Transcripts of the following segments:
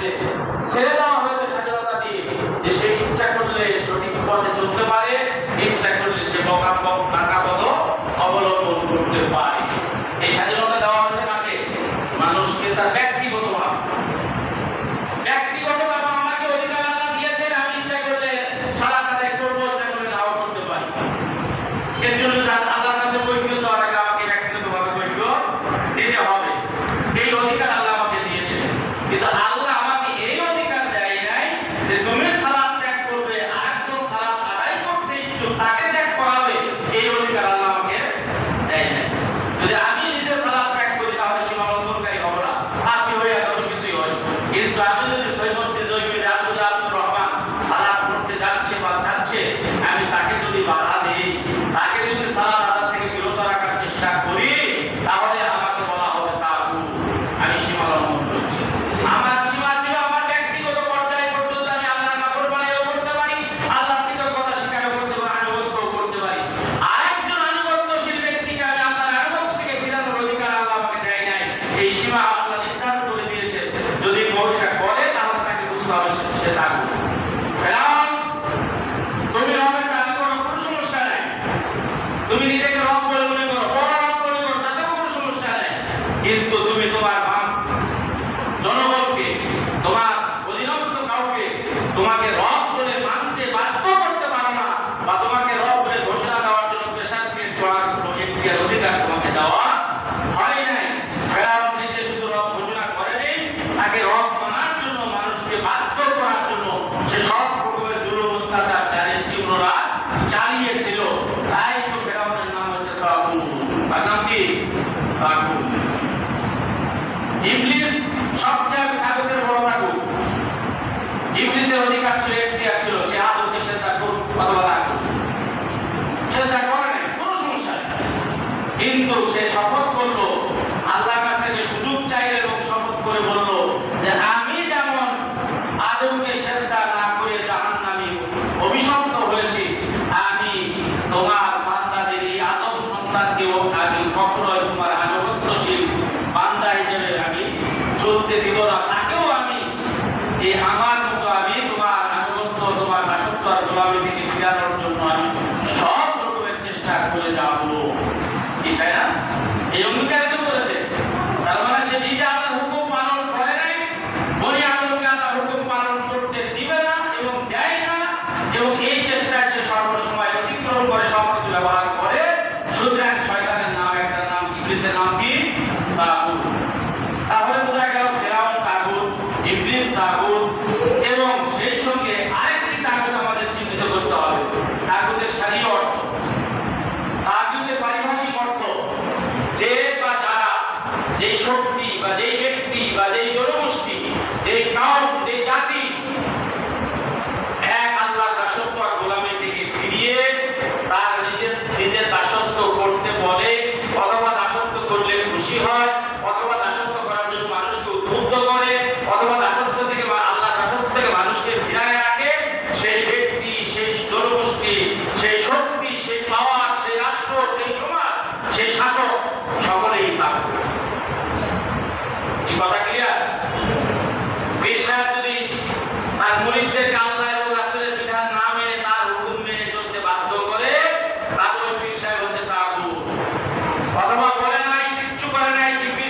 হয়েছে, ছেড়ে দেওয়া হয়েছে স্বাধীনতা দিয়ে, যে সে ইচ্ছা করলে সঠিক পথে চলতে পারে, ইচ্ছা করলে সে বাঁকা পথ অবলম্বন করতে পারে। এই স্বাধীনতা দেওয়া হয়েছে কাকে? মানুষকে তার ব্যক্তিগতভাবে আমাকে অধিকার আল্লাহ দিয়েছেন, আমি ইচ্ছা করলে সালাত আদায় করবো, ইচ্ছা করলে নাও করতে পারি। এর জন্য আল্লাহর কাছে কৈফিয়ত দেওয়ার আগে আমাকে ব্যক্তিগতভাবে কৈফিয়ত দিতে হবে। এই অধিকার আল্লাহ আমাকে দিয়েছেন, কিন্তু আল্লাহ আমাকে এই অধিকার দেয় নাই যে তুমি সালাত ত্যাগ করবে, আরেকজন সালাত আদায় করতে ইচ্ছুক তাকে ত্যাগ করাবে। এই অধিকার আল্লাহ আমাকে দেয় নাই। যদি আমি নিজে সালাত ত্যাগ করি তাহলে সীমা লঙ্ঘনকারী হব না, আপনি হয়ে এত কিছুই হয়। কিন্তু আমি যদি সৈকতে দৈবিদ আব্দুল রহমান সালাত করতে যাচ্ছে বা যাচ্ছে, আমি তাকে যদি বাধা দিই, তাকে যদি সালাত আদায় থেকে বিরত রাখার চেষ্টা করি, তাহলে আমাকে বলা হবে তাগুত, আমি সীমা লঙ্ঘন করছি। আমার সীমা ছিল আমার ব্যক্তিগত পর্যায়ে পর্যন্ত আমি আল্লাহর নাফরমানিও করতে পারি, আল্লাহর কৃতজ্ঞতা স্বীকার করতে পারি, আনুগত্যও করতে পারি। আরেকজন আনুগত্যশীল ব্যক্তিকে আমি আল্লাহর আনুগত্য থেকে ফিরানোর অধিকার আল্লাহ আমাকে দেয় নাই। এই সীমা আল্লাহ নির্ধারণ করে দিয়েছেন, যদি এটা করে তাহলে তাকে বুঝতে হবে সে তাগুত। ফেরাউন, তুমি রবের দাবি করো, কোনো সমস্যা নাই, তুমি নিজেকে রব বলে মনে করো, বড় রব মনে করো, তাতেও কোনো সমস্যা নাই, কিন্তু তুমি তোমার জনগণকে, তোমার অধীনস্থ কাউকে তোমাকে রব বলে মানতে বাধ্য করতে পারো না, বা তোমাকে রব বলে ঘোষণা দেওয়ার জন্য প্রেসার ক্রিয়েট করার কোনো ব্যক্তির অধিকার তোমাকে দেওয়া হয় নাই। ফেরাউন নিজে শুধু রব ঘোষণা করেনি, তাকে রব মানার জন্য, মানুষকে বাধ্য করার জন্য সে সব রকমের জুলুম অত্যাচার চালিয়েছিল। তাই তো ফেরাউনের নাম হচ্ছে তাগুত। তার নাম কি? তাগুত। ইবলিস সবচেয়ে তাগুতের বড় তাগুত। ইবলিসের অধিকার ছিল, এখতিয়ার ছিল, সে আদমকে সেজদা করুক অথবা না করুক, সেজদা করে নাই, কোনো সমস্যা নেই। কিন্তু সে শপথ করলো, আল্লাহর কাছ থেকে সুযোগ চাইল এবং শপথ করে বলল যে আমি যেমন আদমকে সেজদা না করে জাহান্নামী অভিশপ্ত হয়েছি, আমি তোমার বান্দাদের এই আদম সন্তানকেও আমি কখনোই তোমার আনুগত্যশীল বান্দা হিসেবে আমি চলতে দিব না, তাকেও আমি এই আমার মতো আমি তোমার আনুগত্য, তোমার দাসত্ব আর গোলামি থেকে ফিরানোর জন্য আমি সব রকমের চেষ্টা করে যাব। তাই না? এই অঙ্গীকার তো করেছে। তার মানে সে নিজে আল্লাহর হুকুম পালন করে নাই, বনি আদমকে আল্লাহর হুকুম পালন করতে দিবে না এবং দেয় না, এবং এই চেষ্টায় সে সর্বসময় অতিক্রম করে, সব কিছু ব্যবহার করে। সুতরাং শয়তানের নাম, একটা নাম ইবলিসের নাম কি? তাগুত। তাহলে বোঝা গেল ফেরাউন তাগুত, ইবলিস তাগুত, এবং সেই সঙ্গে আরেকটি তাগুত আমাদের চিহ্নিত করতে হবে। তাগুতের শারীরিক অর্থ, তাগুতের পারিভাষিক অর্থ, যে বা যারা, যেই শক্তি বা যেই ব্যক্তি বা যেই জনগোষ্ঠী, যেই কাউম, যেই জাতি এক আল্লাহর দাসত্ব আর গোলামি থেকে ফিরিয়ে তার নিজের দাসত্ব করতে বলে, অথবা দাসত্ব করলে খুশি হয়, অথবা দাসত্ব করার জন্য মানুষকে উদ্বুদ্ধ করে, অথবা দাসত্ব থেকে বা আল্লাহর দাসত্ব থেকে মানুষকে ফিরায় রাখে, সেই ব্যক্তি, সেই জনগোষ্ঠী, সেই শক্তি, সেই পাওয়ার, সেই রাষ্ট্র, সেই সমাজ, সেই শাসক, সকলেই তাগুত। এই কথা ক্লিয়ার? পীর সাহেব যদি তার মুরিদদেরকে আল্লাহ এবং রাসূলের বিধান না মেনে তার হুকুম মেনে চলতে বাধ্য করে, তাহলে পীর সাহেব হচ্ছে তাগুত। অথবা বলে নাই, কিচ্ছু করে নাই, পীর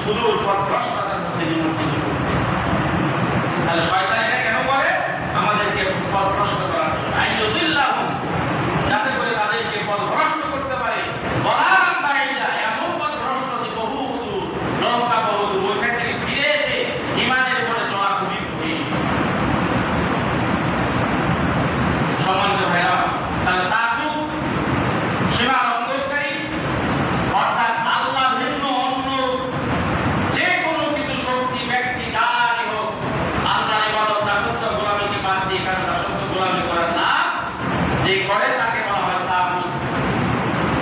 সুদূর পথভ্রষ্টতার মধ্যে নিমজ্জিত করবে। তাহলে শয়তান এটা কেন করে? আমাদেরকে পথভ্রষ্ট করার জন্য, আইয়ুদিল্লাহুম, যাতে করে তাদেরকে পথভ্রষ্ট করতে পারে। বলাম বাইদা, এমন পথভ্রষ্ট যে বহু দূর, লঙ্কা বহু দূর, ওইখান থেকে ফিরে এসে ইমানের উপরে চলা খুবই কঠিন। সম্মানিত ভাইরা, তাহলে তাগুত সীমা লঙ্ঘনকারী, অর্থাৎ আল্লাহ ভিন্ন অন্য যে কোনো কিছু শক্তি, ব্যক্তি, যারই হোক, আল্লাহর ইবাদত, দাসত্ব, গোলামীকে বাদ দিয়ে কারণ দাসত্ব গোলামী করার না যে করে তাকে বলা হয় তাগুত।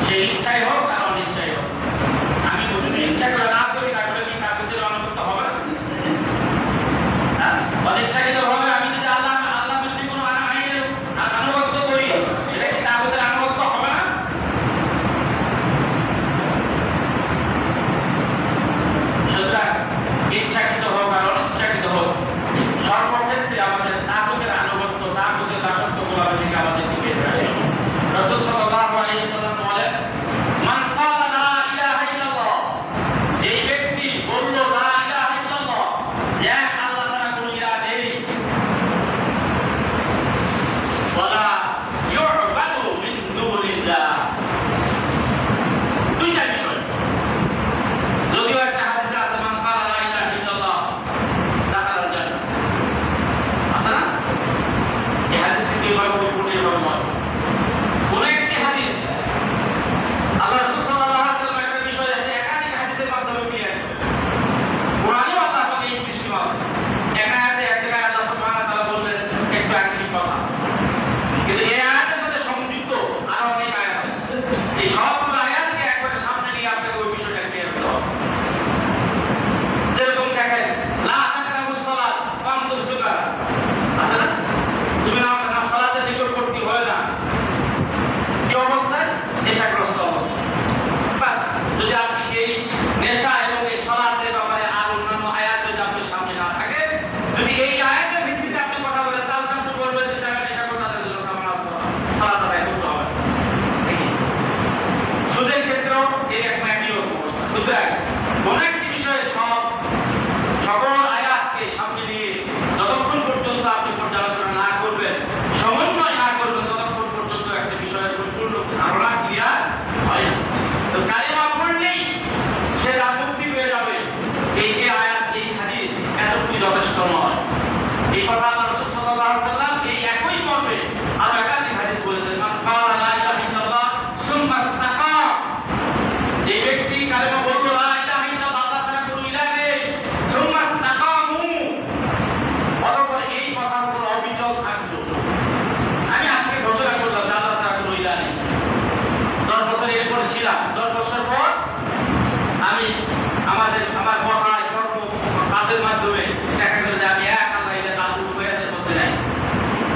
সে ইচ্ছাই হোক আর অনিচ্ছাই হোক। আমি যদি ইচ্ছা করে না করি, তাহলে কি তাগুতের অনুগত হবে না? অনিচ্ছাকৃত ভাবে আমি যদি আল্লাহ বিরোধী কোনো আইনের আনুগত্য করি, সেটা কি তাগুতের আনুগত্য হবে না? সুতরাং ইচ্ছাকৃত হোক আর অনিচ্ছাকৃত হোক, সর্বক্ষেত্রে আমাদের তাগুতের আনুগত্য, তাগুতের দাসত্ব গোলামী থেকে আমাদের দিকে আসে। রাসূল সাল্লাল্লাহু আলাইহি ওয়াসাল্লাম বলেন, মান ক্বালা লা ইলাহা ইল্লাল্লাহ, যেই ব্যক্তি বলল লা ইলাহা ইল্লাল্লাহ, এক আল্লাহ ছাড়া কোনো ইলাহ নেই, ওয়ালা ইউবাদু মিন দুনিল্লাহ। দুইটা বিষয়, যদিও একটা হাদিসে আছে মান ক্বালা লা ইলাহা ইল্লাল্লাহ দাখালাল জান্নাহ, আছে না? এই হাদিসটি কিভাবে পড়ে বলবো? কোন একটি হাদিস আল্লাহ রাসূল সাল্লাল্লাহু আলাইহি ওয়াসাল্লাম একটা বিষয় একাধিক হাদিসের মাধ্যমে ক্লিয়ার করেন। কোরআনেও আল্লাহ পাকের এই সিস্টেম আছে। এক আয়াতে এক জায়গায় আল্লাহ সুবহানাহু ওয়া তাআলা বললেন একটু আংশিক কথা, কিন্তু এই আয়াতের সাথে সংযুক্ত আরো অনেক আয়াত আছে। এই সবগুলো আয়াতকে একবারে সামনে নিয়ে আপনাকে ওই বিষয়টা ক্লিয়ার করতে হবে। যেরকম দেখেন, লা তাকরাবুস সালাত ওয়া আনতুম সুকারা, আছে না? তুমি না সালাতে নিকটবর্তী হয়ে না, কি অবস্থায়? নেশাগ্রস্ত অবস্থায়। বাস, যদি আপনি এই নেশা এবং এই সালাতের ব্যাপারে আর অন্যান্য আয়াত যদি আপনার সামনে না থাকে, যদি এই আয়াতের ভিত্তিতে আপনি কথা বলেন, তাহলে আপনি বলবেন যে যারা নেশা করে তাদের জন্য সালাত আদায় করতে হবে। সুদের ক্ষেত্রেও এই একই রকম অবস্থা। সুতরাং কোন একটি বিষয়ে সকল আয়াতকে সামনে নিয়ে যতক্ষণ পর্যন্ত আপনি পর্যালোচনা না করবেন, সমন্বয় না করবেন, ততক্ষণ পর্যন্ত একটা বিষয়ের পরিপূর্ণ ধারণা ক্লিয়ার হয় না। তো কালিমা পড়লেই সে মুক্তি পেয়ে যাবে, এই আয়াত, এই হাদিস এতটুকু যথেষ্ট নয়। এই কথা আল্লাহ রাসূল সাল্লাল্লাহু আলাইহি ওয়াসাল্লাম এই একই মর্মে আরো একাধিক হাদিস বলেছেন। মান ক্বালা লা ইলাহা ইল্লাল্লাহ সুম্মা ইসতাকাম, যে ব্যক্তি কালিমা বলল লা ইলাহা ইল্লাল্লাহ, আল্লাহ ছাড়া কোনো ইলাহ নেই, সুম্মা ইসতাকামু, অতঃপর এই কথার উপর অবিচল থাকলো। আমি আজকে ঘোষণা করলাম যে আল্লাহ ছাড়া কোনো ইলাহ নেই, 10 বছর এরপরে ছিলাম, 10 বছর পর আমি আমার কথায়, কর্ম, কাজের মাধ্যমে দেখা গেল যে আমি এক আল্লাহ ইলাহ তাগুত হয়ে মধ্যে নাই,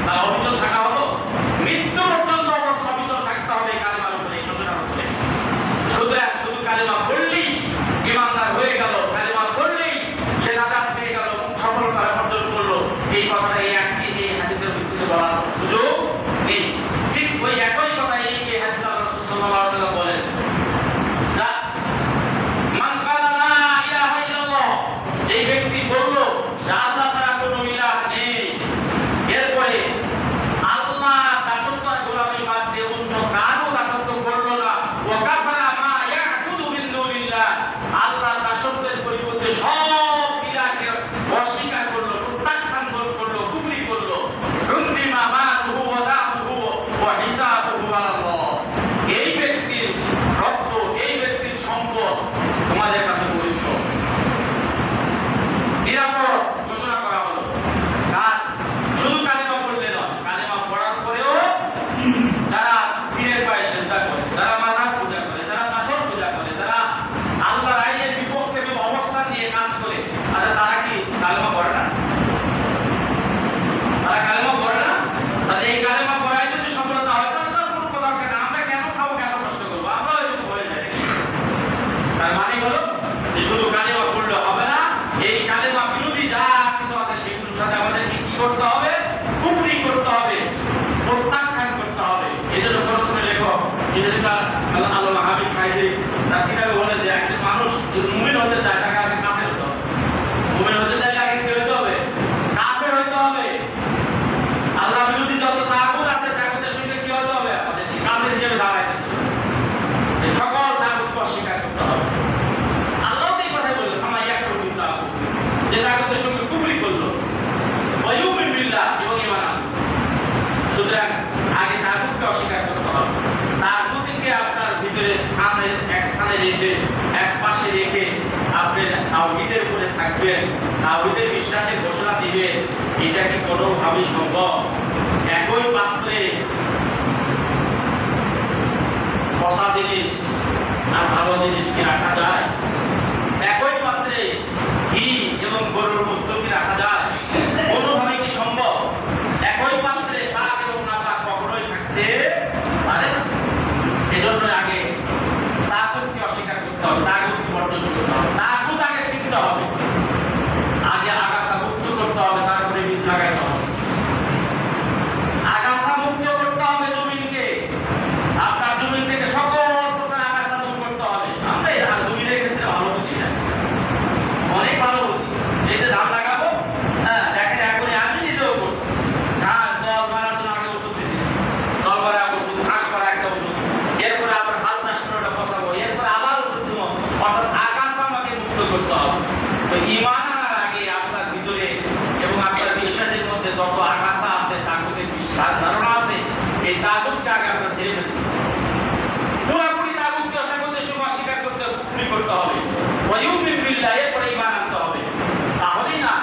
তাহলে অবিচল থাকা হলো? মৃত্যু পর্যন্ত অবিচল থাকতে হবে এই কালিমার উপরে, এই ঘোষণার উপরে। সুতরাং শুধু কালিমা পড়লেই ঈমানদার হয়ে গেল, কালিমা পড়লেই সে নাজাত পেয়ে গেল, সফলতা অর্জন করলো, এই কথাটা এই হাদিসের ভিত্তিতে বলার সুযোগ নেই। ঠিক ওই একই কথা এই হাদিসে আল্লাহ রাসূল সাল্লাল্লাহু আলাইহি ওয়াসাল্লাম বলেন, মান ক্বালা লা ইলাহা ইল্লাল্লাহ, যেই ব্যক্তি বলল যে আল্লাহ ছাড়া কোনো ইলাহ নেই, এরপরে আল্লাহ দাসত্ব আর গোলামি বাদ দিয়ে অন্য কারো দাসত্ব করলো না, ওয়া কাফারা মা ইয়াকুদু মিন দুনিল্লাহ, আল্লাহ দাসত্বের পরিবর্তে সব ইলাহকে অস্বীকার করলো, প্রত্যাখ্যান করলো, কুফরি করলো, রুন্দিমা মালুহু ওয়া দামুহু ওয়া হিসাবুহু আলাল্লাহ, এই ব্যক্তির রক্ত, এই ব্যক্তির সম্পদ তোমাদের কাছে পবিত্র, নিরাপদ ঘোষণা করা হলো। শুধু কালিমা পড়লে নয়, কালিমা পড়ার পরেও যারা পীরের পায়ে সিজদা করে, যারা মাজার পূজা করে, যারা পাথর পূজা করে, যারা আল্লাহর আইনের বিপক্ষে অবস্থান নিয়ে কাজ করে, আচ্ছা তারা কি কালিমা পড়ে না? তারা কালিমা পড়ে না? তাহলে এই কালিমা পড়ায় যদি সফলতা হয়, তাহলে তার কোনো কথা হবে না। আমরা কেন খাবো, কেন কষ্ট করবো? আমরা এরকম হয়ে যাই। তার মানে হলো যে শুধু কালিমা পড়লে হবে না, এই কালিমা বিরোধী যা কিছু আছে সেগুলোর সাথে আমাদেরকে কি করতে হবে? কুফরি করতে হবে, প্রত্যাখ্যান করতে হবে। এই জন্য প্রথমে লেখক আল্লাহ হাবিব খাইজি তার কিতাবে বলে যে একজন মানুষ যদি মুমিন হতে চায়, তাকে দিবেন, তাওহীদের বিশ্বাসের ঘোষণা দিবেন, এটা কি কোনোভাবেই সম্ভব? একই পাত্রে পচা জিনিস আর ভালো জিনিস কি রাখা যায়? একই পাত্রে ঘি এবং গরুর মধ্য কি রাখা যায়? কোনোভাবে কি সম্ভব? একই পাত্রে পাক এবং নাপাক কখনোই থাকতে পারে না। এজন্য আগে তাগুতকে অস্বীকার করতে হবে, তাগুতকে বর্জন করতে হবে, তাগুত আগে শিখতে হবে, আগে আগাছা মুক্ত করতে হবে, তারপরে বীজ লাগাইতে হবে। আগাছা মুক্ত করতে হবে জমিনকে, আপনার জমিন থেকে সকল প্রকার আগাছা দূর করতে হবে। আমরা এই জমিনের ক্ষেত্রে ভালো বুঝি না, অনেক ভালো বুঝি। এই যে ধান লাগাবো, হ্যাঁ দেখেন এখনই আমি নিজেও করছি, ধান দল মারার জন্য আগে ওষুধ দিছি, দল মারা ওষুধ, ঘাস করা একটা ওষুধ, এরপরে আবার হাল চাষ করে ওটা ফসাবো, এরপরে আবার ওষুধ দেবো। অর্থাৎ আগাছা আমাকে মুক্ত করতে হবে। তো ঈমান আনার আগে আপনার ভিতরে এবং আপনার বিশ্বাসের মধ্যে যত আগাছা আছে, তাগুতের বিশ্বাস ধারণা আছে, এই তাগুতকে আগে আপনার ছেড়ে ফেলতে হবে। পুরোপুরি তাগুতকে অস্বীকার করতে কুফরি করতে হবে, ওয়ায়ুমিন বিল্লাহ, এরপরে ঈমান আনতে হবে। তাহলেই না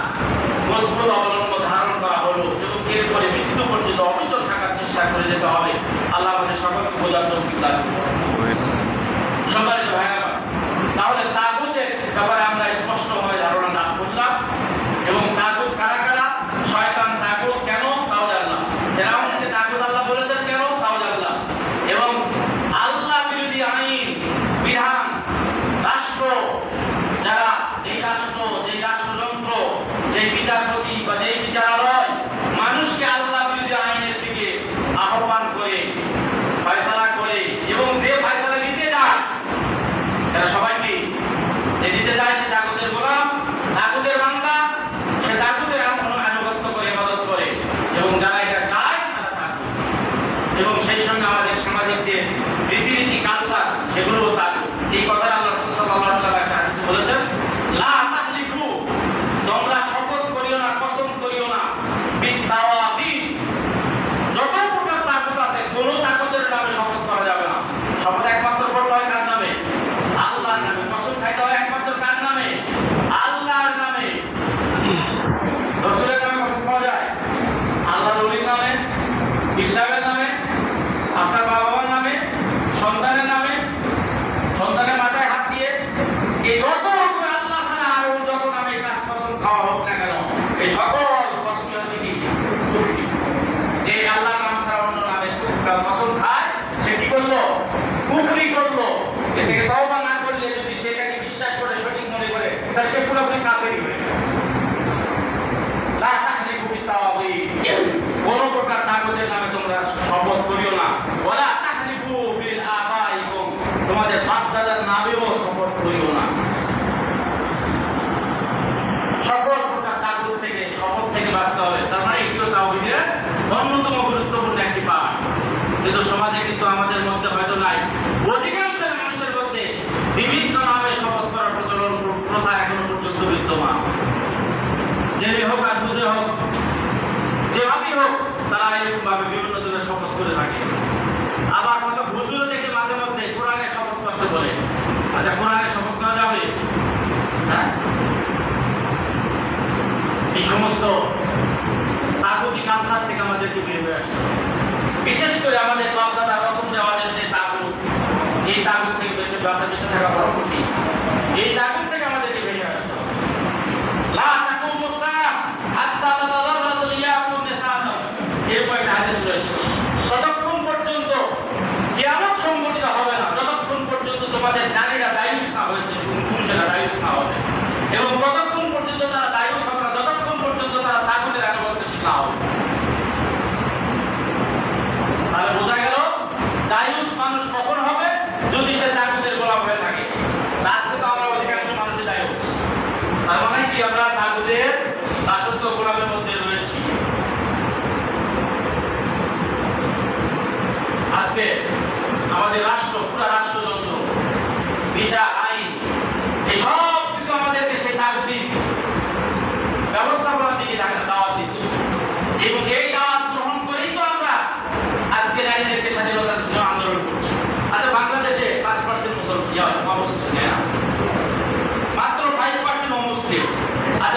মজবুত অবলম্বন ধারণ করা হলো এবং এরপরে মৃত্যু পর্যন্ত অবিচল থাকার চেষ্টা করে যেতে হবে। আল্লাহ আমাদের সকলকে বোঝার তৌফিক দান করুন। সম্মানিত ভাইরা, তাহলে তাগুতের ব্যাপারে আমরা স্পষ্টভাবে ধারণা লাভ করলাম এবং তাগুত কারা কারা, শয়তান তাগুত কেন তাও জানলাম, ফেরাউনকে তাগুত আল্লাহ বলেছেন কেন তাও জানলাম, এবং আল্লাহ বিরোধী আইন বিধান রাষ্ট্র, যারা যেই রাষ্ট্র, যেই রাষ্ট্রযন্ত্র, যেই বিচারপতি বা যেই বিচারালয় মানুষকে আল্লাহ বিরোধী আইনের দিকে আহ্বান করে ফয়সালা করে এবং যে ফয়সালা নিতে যায় তারা সবাই কি নিতে যায়, সে তাগুতের গোলাম, তাগুতের বান্দা, সে তাগুতের আনুগত্য করে ইবাদত করে, এবং যারা এটা চায় তারা তাগুত। এবং সেই সঙ্গে আমাদের সামাজিক যে রীতিনীতি কালচার, সেগুলোও তাগুত। এই কথা আল্লাহ রাসূল সাল্লাল্লাহু আলাইহি ওয়াসাল্লাম একটা হাদিসে বলেছেন, লা তাহলিফু, তোমরা শপথ করিও না, কসম করিও না, বিত্তাওয়াগীত, যত প্রকার তাগুত আছে কোন তাগুতের নামে শপথ করা যাবে না। শপথ একমাত্র করতে হয় কার নামে? আল্লাহর নামে। কসম খাইতে হয় একমাত্র কার নামে? আল্লাহর নামে। রাসূলের নামে কসম খাওয়া যায়? আল্লাহর ওলির নামে, ইসলামের নামে, আপনার বাবা-মার নামে, সন্তানের নামে, সন্তানের মাথায় হাত দিয়ে, এই যত আল্লাহ ছাড়া আর যত নামে কসম খাওয়া হোক না কেন, এই সকল কসম হচ্ছে কি? যে আল্লাহর নাম ছাড়া অন্য নামে কসম খায়, সে কি করলো? কুফরি করলো। এ থেকে তওবা না করলে, যদি সেটাকে বিশ্বাস করে সঠিক মনে করে, তাহলে সে পুরোপুরি কাফেরই হয়ে যাবে। লা তাহলিফু বিত্তাওয়াগীত, কোন প্রকার তাগুতের নামে তোমরা শপথ করিও না। ওয়ালা তাহলিফু বিল আবাইকুম, তোমাদের বাপ-দাদার নামেও শপথ করিও না। সকল প্রকার তাগুত থেকে, শপথ থেকে বাঁচতে হবে। তার মানে এটিও তাওহীদের অন্যতম গুরুত্বপূর্ণ একটি পাঠ। কিন্তু সমাজে কিন্তু আমাদের মধ্যে হয়তো নাই, অধিকাংশ মানুষের মধ্যে বিভিন্ন নামে শপথ করার প্রচলন, প্রথা এখনো পর্যন্ত বিদ্যমান। জেনে হোক আর বুঝে হোক, যেভাবেই হোক, তারা এরকম ভাবে বিভিন্ন ধরনের শপথ করে থাকে। আবার কত হুজুরও দেখে মাঝে মধ্যে কোরআনের শপথ করতে বলে। আচ্ছা, কোরআনের শপথ করা যাবে? হ্যাঁ, এই সমস্ত তাগুতি কালচার থেকে আমাদেরকে বের হয়ে আসতে হবে। বিশেষ করে আমাদের বাপ-দাদা রসম রেওয়াজের যে তাগুত, এই তাগুত থেকে বেঁচে থাকা বড় কঠিন। এই তাগুত থেকে আমাদেরকে বেরিয়ে আসতে হবে। লা তাকুমু সাআহ হাত্তা তাতাদাররাজু ইয়াকুন নিসাআহু, এরকম একটা হাদিস রয়েছে। ততক্ষণ পর্যন্ত কিয়ামত সংঘটিত হবে না যতক্ষণ পর্যন্ত তোমাদের নারীরা দায়ুস না হয়েছে, পুরুষেরা দায়ুস না হবে, এবং ততক্ষণ পর্যন্ত তারা দায়ুস হবে না যতক্ষণ পর্যন্ত তারা তাগুতের আনুগত্যশীল না হবে। তাহলে বোঝা গেল দায়ুস মানুষ কখন হবে? যদি সে তাগুতের গোলাম হয়ে থাকে। আজকে তো আমরা অধিকাংশ মানুষই দায়ুস। তার মানে কি, আমরা তাগুতের দাসত্ব গোলামের মধ্যে রয়েছি। আজকে আমাদের রাষ্ট্র, পুরা রাষ্ট্রযন্ত্র, বিচার, আইন, এই সব কিছু আমাদেরকে সেই তাগুতি ব্যবস্থাপনার দিকে দাওয়াত দিচ্ছে, এবং এই দাওয়াত গ্রহণ করেই তো আমরা আজকে নারীদেরকে স্বাধীনতার জন্য আন্দোলন করছি। আচ্ছা, বাংলাদেশে 5% মুসলমান, মাত্র 5% অমুসলিম। আচ্ছা,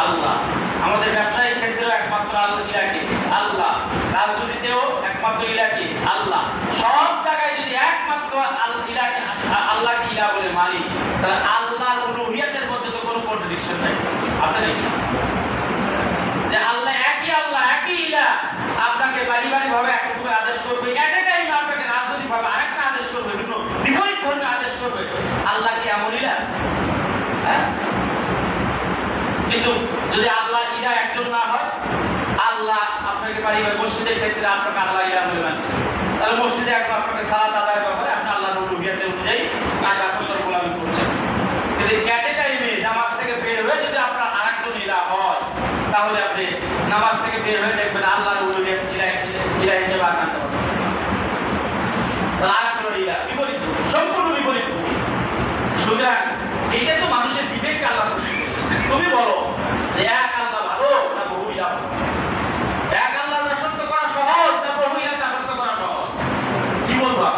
আল্লাহ। আমাদের ব্যবসায়িক ক্ষেত্রেও একমাত্র ইলাকে আল্লাহ, রাজনীতিতেও একমাত্র ইলাকে আল্লাহ। সব জায়গায় যদি একমাত্র আল্লাহ কি ইলা বলে মানি, তাহলে আল্লাহর উলুহিয়াতের মধ্যে তো কোনো কন্ট্রাডিকশন নাই, আছে নাকি? যে আল্লাহ একই ইলা, আপনাকে পারিবারিক ভাবে একভাবে আদেশ করবে, এট এ টাইম আপনাকে রাজনৈতিক ভাবে আরেকটা আদেশ করবে, কিন্তু বিপরীত ধর্মে আদেশ করবে। আল্লাহ কি এমন ইলা? হ্যাঁ? কিন্তু যদি আল্লাহ ইলা একজন না হয়, আল্লাহ আপনাকে পারিবারিক মসজিদের ক্ষেত্রে আপনাকে আল্লাহ ইলা বলে মানছে, তাহলে মসজিদে এখন আপনাকে সালাত আদায়ের ব্যাপারে আপনি আল্লাহর উলুহিয়াতের অনুযায়ী তাকে আসল গোলামি করছেন। যদি এট এ টাইমে নামাজ থেকে বের হয়ে যদি আপনার আরেকজন ইলা হয়, তাহলে আপনি নামাজ থেকে বের হয়ে দেখবেন আল্লাহর উলুহিয়াত ইলা হিসেবে আনতে পারবেন। তাহলে আরেকজন ইলা বিপরীত, সম্পূর্ণ বিপরীত। সুতরাং এইটা তো মানুষের বিবেককে আল্লাহ খুশি করেছে। তুমি বলো যে এক আল্লাহ ভালো না বহু ইলা ভালো? এক আল্লাহ দাসত্ব করা সহজ না বহু ইলা দাসত্ব করা সহজ? কি বলবো?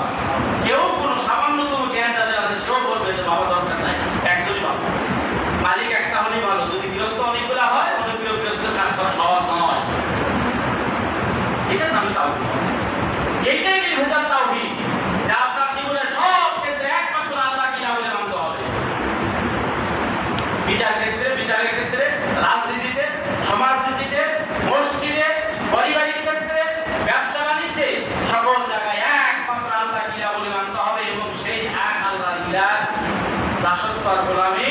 কেউ কোনো সামান্যতম জ্ঞান যাদের আছে সেও বলবে যে ভালো দরকার নাই, একদমই ভালো। মালিক একটা হলেই ভালো। যদি গৃহস্থ অনেকগুলা হয়, অনেকগুলো গৃহস্থের কাজ করা সহজ নয়। এটার নামই তাওহীদ। এইটাই নির্ভেজাল তাওহীদ, যা আপনার জীবনের সব ক্ষেত্রে একমাত্র আল্লাহ কি বলে মানতে হবে। বিচারের ক্ষেত্রে, রাজনীতিতে, সমাজনীতিতে, মসজিদে, পারিবারিক ক্ষেত্রে, ব্যবসা বাণিজ্যে, সকল জায়গায় একমাত্র আল্লাহ কি বলে মানতে হবে এবং সেই এক আল্লাহ ইলা দাসত্ব আর গোলামি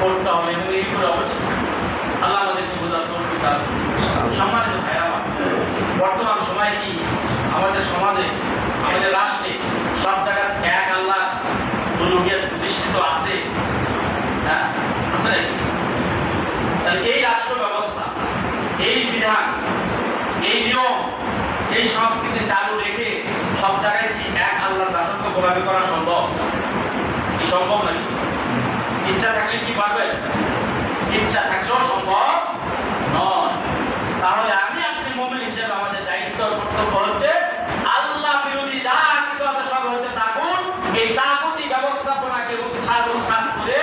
করতে হবে এবং এই করে অবচিত আল্লাহ আমাদেরকে বোঝার তৌফিক দান করুন। সম্মানিত ভাইরা, বর্তমান সময় কি আমাদের সমাজে, আমাদের রাষ্ট্রে সব জায়গায় এক আল্লাহ উলুহিয়াত প্রতিষ্ঠিত আছে? হ্যাঁ, আছে নাকি? তাহলে এই রাষ্ট্র ব্যবস্থা, এই বিধান, এই নিয়ম, এই সংস্কৃতি চালু রেখে সব জায়গায় কি এক আল্লাহর দাসত্ব গোলামি করা সম্ভব? কি সম্ভব নাকি? ইচ্ছা থাকলে কি পারবেন? ইচ্ছা থাকলেও সম্ভব নয়। তাহলে আপনি মুমিন হিসেবে আমাদের দায়িত্ব কর্তব্য হচ্ছে আল্লাহ বিরোধী যা কিছু আছে সব হচ্ছে তাগুত। এই তাগুতি ব্যবস্থাপনাকে উৎখাত করে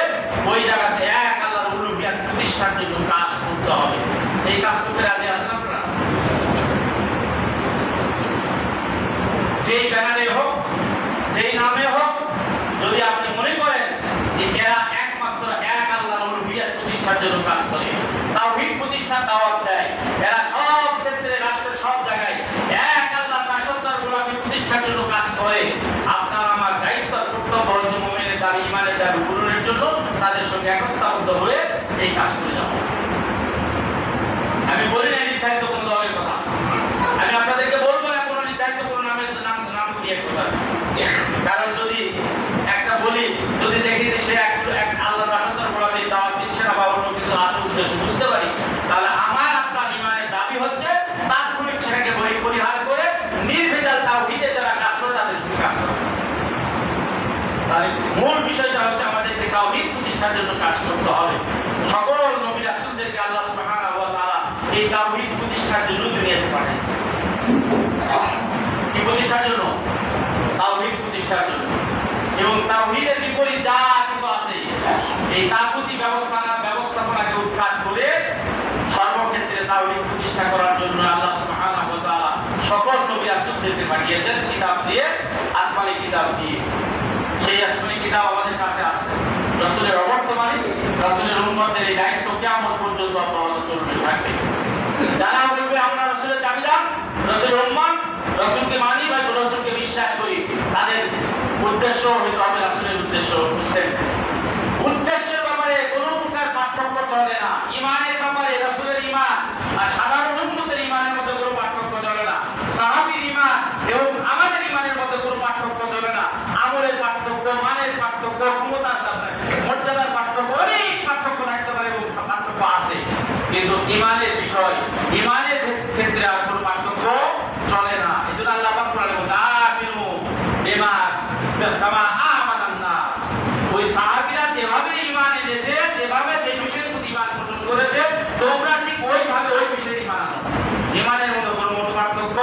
ওই জায়গাতে এক আল্লাহর উলুহিয়াত প্রতিষ্ঠার জন্য কাজ করতে হবে। এই কাজ করতে রাজি আছেন আপনারা? যেই ব্যানারে হোক, যেই নামে হোক, যদি আপনি মনে করেন যে এরা একমাত্র এক আল্লাহর উলুহিয়াত প্রতিষ্ঠার জন্য কাজ করে, তাওহীদ প্রতিষ্ঠার দাওয়াত দেয়, এরা সব ক্ষেত্রে রাষ্ট্রের সব জায়গায় এক আল্লাহর দাসত্বের গোলামি প্রতিষ্ঠার জন্য কাজ করে, আপনার আমার দায়িত্ব কর্তব্য হচ্ছে মুমিনের দাবি, ঈমানের দাবি পূরণের জন্য তাদের সঙ্গে একত্রাবদ্ধ হয়ে এই কাজ করে যাব। আমি বলি না নির্ধারিত কোনো দলের কথা, আমি আপনাদেরকে বলবো না কোনো নির্ধারিত কোনো নাম দিয়ে করতে, কারণ যদি একটা বলি, যদি দেখি যে সে এক আল্লাহর দাসত্বের গোলামির দাওয়াত দিচ্ছে না বা অন্য কিছু আছে উদ্দেশ্য বুঝতে পারি, তাহলে আমার আপনার ঈমানের দাবি হচ্ছে তাৎক্ষণিক সেটাকে পরিহার করে নির্ভেজাল তাওহীদে যারা কাজ করে তাদের সঙ্গে কাজ করা। তাই মূল বিষয়টা হচ্ছে আমাদেরকে তাওহীদ প্রতিষ্ঠার জন্য কাজ করতে হবে। সকল নবী রাসূলদেরকে আল্লাহ সুবহানাহু ওয়া তাআলা এই তাওহীদ প্রতিষ্ঠার জন্য দুনিয়াতে পাঠিয়েছেন। কি প্রতিষ্ঠার জন্য? তাওহীদ প্রতিষ্ঠার জন্য। এবং তাওহীদের বিপরীত যা কিছু আছে, এই তাগুতি ব্যবস্থাপনাকে উৎখাত করে সর্বক্ষেত্রে তাওহীদ প্রতিষ্ঠা করার জন্য আল্লাহ সুবহানাহু ওয়া তাআলা সকল নবী রাসূলদেরকে পাঠিয়েছেন কিতাব দিয়ে, আসমানি কিতাব দিয়ে। সেই আসমানি কিতাব আমাদের কাছে আছে। রাসূলের অবর্তমানে রাসূলের উম্মতদের এই দায়িত্ব কিয়ামত পর্যন্ত অব্যাহত চলবে থাকবে। যারা বলবে আমরা রাসূলের দাবিদার, রাসূলের উম্মত, রাসূলকে মানি বা রাসূলকে বিশ্বাস করি, তাদের উদ্দেশ্য হয়তো হবে রাসূলের উদ্দেশ্য বুঝছেন। উদ্দেশ্যের ব্যাপারে কোনো প্রকার পার্থক্য চলে না। ঈমানের ব্যাপারে রাসূলের ঈমান আর সাধারণ উম্মতের ঈমানের মধ্যে কোনো পার্থক্য চলে না। সাহাবীর ঈমান এবং আমাদের ঈমানের মধ্যে কোনো পার্থক্য চলে না। আমলের পার্থক্য, মানের পার্থক্য, ক্ষমতার মর্যাদার পার্থক্য, অনেক পার্থক্য থাকতে পারে এবং পার্থক্য আছে, কিন্তু ঈমানের বিষয়, ঈমানের ক্ষেত্রে আর কোনো পার্থক্য চলে না। এজন্য আল্লাহ পাক কোরআনে বলেন আমিনু বিমা কামা আমানান নাস। ওই সাহাবীরা যেভাবে ঈমান এনেছে, যেভাবে যে বিষয়ের প্রতি ঈমান পোষণ করেছে, তোমরা ঠিক ওইভাবে ওই বিষয়ে ঈমান আনো। ঈমানের মধ্যে কোনো পার্থক্য।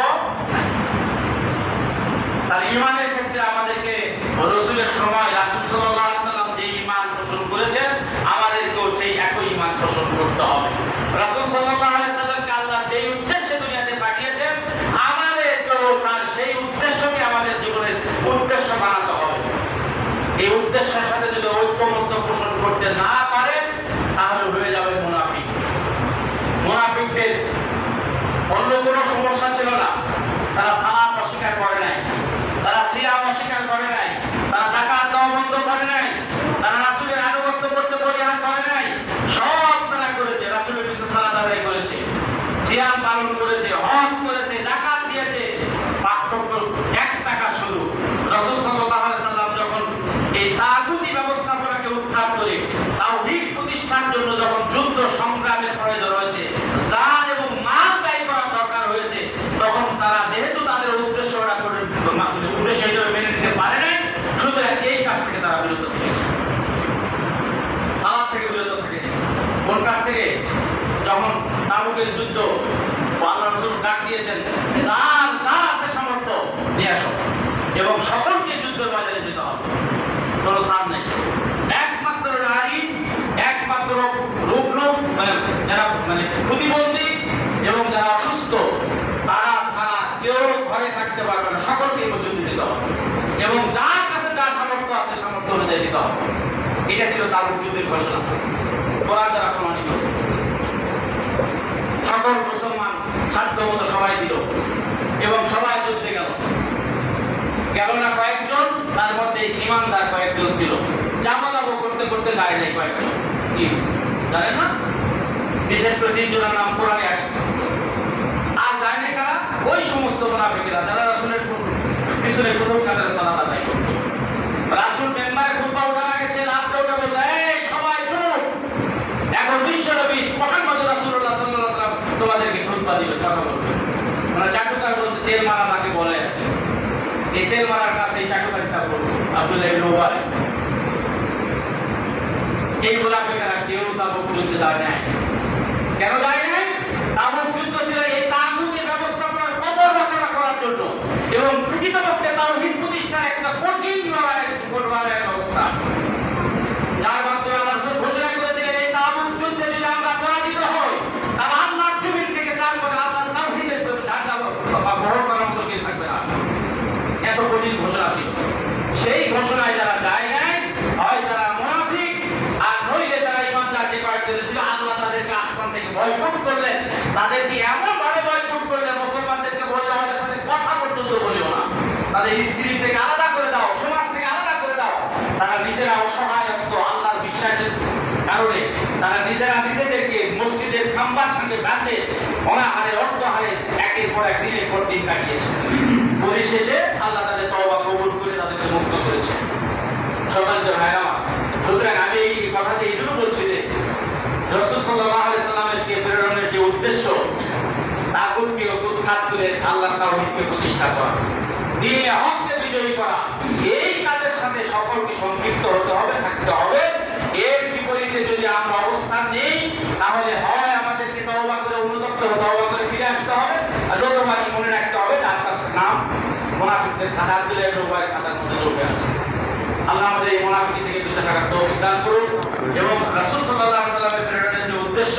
তাহলে ঈমানের ক্ষেত্রে আমাদেরকে রাসূলের সময় রাসূল সাল্লাল্লাহু আলাইহি ওয়াসাল্লাম যে ঈমান পোষণ করেছেন, আমাদেরকেও সেই একই ঈমান পোষণ করতে হবে। রাসূল সাল্লাল্লাহু আলাইহি সাল্লামকে আল্লাহ যেই উদ্দেশ্যে দুনিয়াতে পাঠিয়েছেন, আমাদেরকেও তার সেই উদ্দেশ্যকে আমাদের জীবনের উদ্দেশ্য বানাতে হবে। এই উদ্দেশ্যের সাথে যদি ঐক্যমত্য পোষণ করতে না পারে, তাহলে হয়ে যাবে মুনাফিক। মুনাফিকদের অন্য কোনো সমস্যা ছিল না। তারা সালাত অস্বীকার করে নাই, তারা সিয়াম অস্বীকার করে নাই, তারা যাকাত দেওয়া বন্ধ করে নাই, তারা রাসূলের আনুগত্য করতে পরিহার করে নাই। সব তারা করেছে, রাসূলের পিছনে সালাত আদায় করেছে, সিয়াম পালন করেছে, হজ করেছে, যাকাত দিয়েছে। পার্থক্য এক টাকা শুধু, রাসূল সাল্লাল্লাহু আলাইহি সাল্লাম যখন এই তাগুতি ব্যবস্থাপনাকে উৎখাত করে তাওহীদ প্রতিষ্ঠার জন্য যখন যুদ্ধ সংগ্রামের প্রয়োজন হয়েছে, জান এবং মাল ব্যয় করা দরকার হয়েছে, তখন তারা যেহেতু তাদের উদ্দেশ্য হিসেবে মেনে নিতে পারে নাই, সুতরাং এই কাজ থেকে তারা বিরত থেকেছে, সালাত থেকে বিরত থাকে। কোন কাজ থেকে? যখন তাবুকের যুদ্ধ আল্লাহ রাসূল ডাক দিয়েছেন, যার যা আছে সামর্থ্য নিয়ে আসো এবং সকলকে যুদ্ধের বাজারে যেতে হবে, কোনো ছাড় নেই। একমাত্র নারী, একমাত্র রোগ যারা প্রতিবন্ধী এবং যারা অসুস্থ, তারা ছাড়া কেউ ঘরে থাকতে পারবে না, সকলকে পর্যন্ত দিতে হবে এবং যার কাছে যা সামর্থ্য আছে সামর্থ্য অনুযায়ী দিতে হবে। এটা ছিল তাবুক যুদ্ধের ঘোষণা, কোরআন দ্বারা প্রমাণিত। সকল মুসলমান সাধ্য মতো সবাই দিল এবং সবাই যুদ্ধে গেল। গেল না কয়েকজন, তার মধ্যে ইমানদার কয়েকজন ছিল, জামালাবো করতে করতে গায়ে নেই কয়েকজন। কি জানেন না? বিশেষ করে 3 জনের নাম কোরআনে আসছে। আর যায় না কারা? ওই সমস্ত মুনাফিকরা যারা রাসূলের পিছনে প্রথম কাতারে সালাত আদায় করত। রাসূল মেম্বারে খুতবা উঠানো গেছে, রাতে উঠে বলল, এই সবাই চুপ, এখন বিশ্বনবী মুহাম্মদ রাসূলুল্লাহ সাল্লাল্লাহু আলাইহি ওয়াসাল্লাম তোমাদেরকে খুতবা দিবে, কথা বলবে। মানে চাটুকার বলতে তেল মারা তাকে বলে, এই তেল মারার কাছে এই চাটুকারিতা করবো আব্দুল্লাহ ইবনে উবাই। এই মুনাফিকরা কেউ তাবুক যুদ্ধে যায় নাই। কেন যায় নাই? তাবুক যুদ্ধ ছিল এই তাগুতের ব্যবস্থাপনার কবর রচনা করার জন্য এবং প্রকৃতপক্ষে তাওহীদ প্রতিষ্ঠার একটা কঠিন লড়াইয়ের অবস্থা, যার মাধ্যমে আল্লাহ রাসূল ঘোষণা করেছিলেন, এই তাবুক যুদ্ধে যদি আমরা পরাজিত হই, তাহলে আল্লাহর জমিন থেকে তারপরে আল্লাহর তাওহীদের ঝান্ডা বহন করার মতো কেউ থাকবে না। এত কঠিন ঘোষণা ছিল। সেই ঘোষণায় যারা যায় নাই, হয় তারা মুনাফিক, আর নইলে তারা ইমানদার। যে কয়েকজন ছিল, আল্লাহ তাদেরকে আসমান থেকে বয়কট করলেন, তাদেরকে এমন ভাবে বয়কট করলেন, মুসলমানদেরকে বললে আমাদের সাথে কথা পর্যন্ত বলিও না, তাদের স্ত্রী থেকে আলাদা করে দাও, সমাজ থেকে আলাদা করে দাও। তারা নিজেরা অসহায়, আল্লাহর বিশ্বাসের কারণে তারা নিজেরা নিজেদেরকে মসজিদের খাম্বার সঙ্গে বাঁধে অনাহারে অর্থহারে একের পর এক, দিনের পর দিন কাটিয়েছে। পরিশেষে আল্লাহ তাদের তওবা কবুল করে তাদেরকে মুক্ত করেছে। সম্মানিত ভাইরা আমার, সুতরাং আমি এই কথাটি এইজন্য বলছি যে রাসূল সাল্লাল্লাহু আলাইহি সাল্লামের প্রেরণের যে উদ্দেশ্য, তাগুতকে উৎখাত করে আল্লাহর তাওহীদকে প্রতিষ্ঠা করা, দ্বীনে হককে বিজয়ী করা, এই কাজের সাথে সকলকে সম্পৃক্ত হতে হবে, থাকতে হবে। এর বিপরীতে যদি আমরা অবস্থান নেই, তাহলে হয় আমাদেরকে তওবা করে অনুতপ্ত হতে, তওবা করে ফিরে আসতে হবে, আর নতুবা মনে রাখতে হবে যে আপনার নাম মুনাফিকদের খাতার দিলে রূপায় খাতার মধ্যে চলে আসে। আল্লাহ আমাদের এই মুনাফিকি থেকে বেঁচে থাকার তৌফিক দান করুন এবং রাসূল সাল্লাল্লাহু আলাইহি ওয়াসাল্লামের প্রেরণের যে উদ্দেশ্য,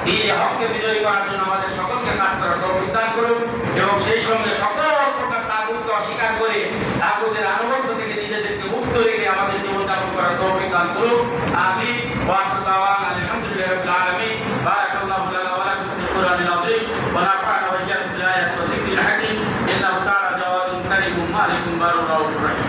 দ্বীনে হককে বিজয়ী করার জন্য আমাদের সকলকে কাজ করার তৌফিক দান করুন এবং সেই সঙ্গে সকল প্রকার তাগুতকে অস্বীকার করে তাগুতের আনুগত্য থেকে নিজেদেরকে মুক্ত রেখে আমাদের জীবন যাপন করার তৌফিক দান করুন। আমিন। ওয়া আলহামদুলিল্লাহি রাব্বিল আলামিন। বারাকাল্লাহু লানা ওয়া লাকুম ফিল কুরআনিল আযীম ওয়া নাফা'না ওয়া ইয়্যাকুম বিল আয়াতি ওয়া যিকরিল হাকীম। ইন্নাহু তাআলা জাওয়াদুন কারীমুন মালিকুন বারুর রাউফুর রাহিম।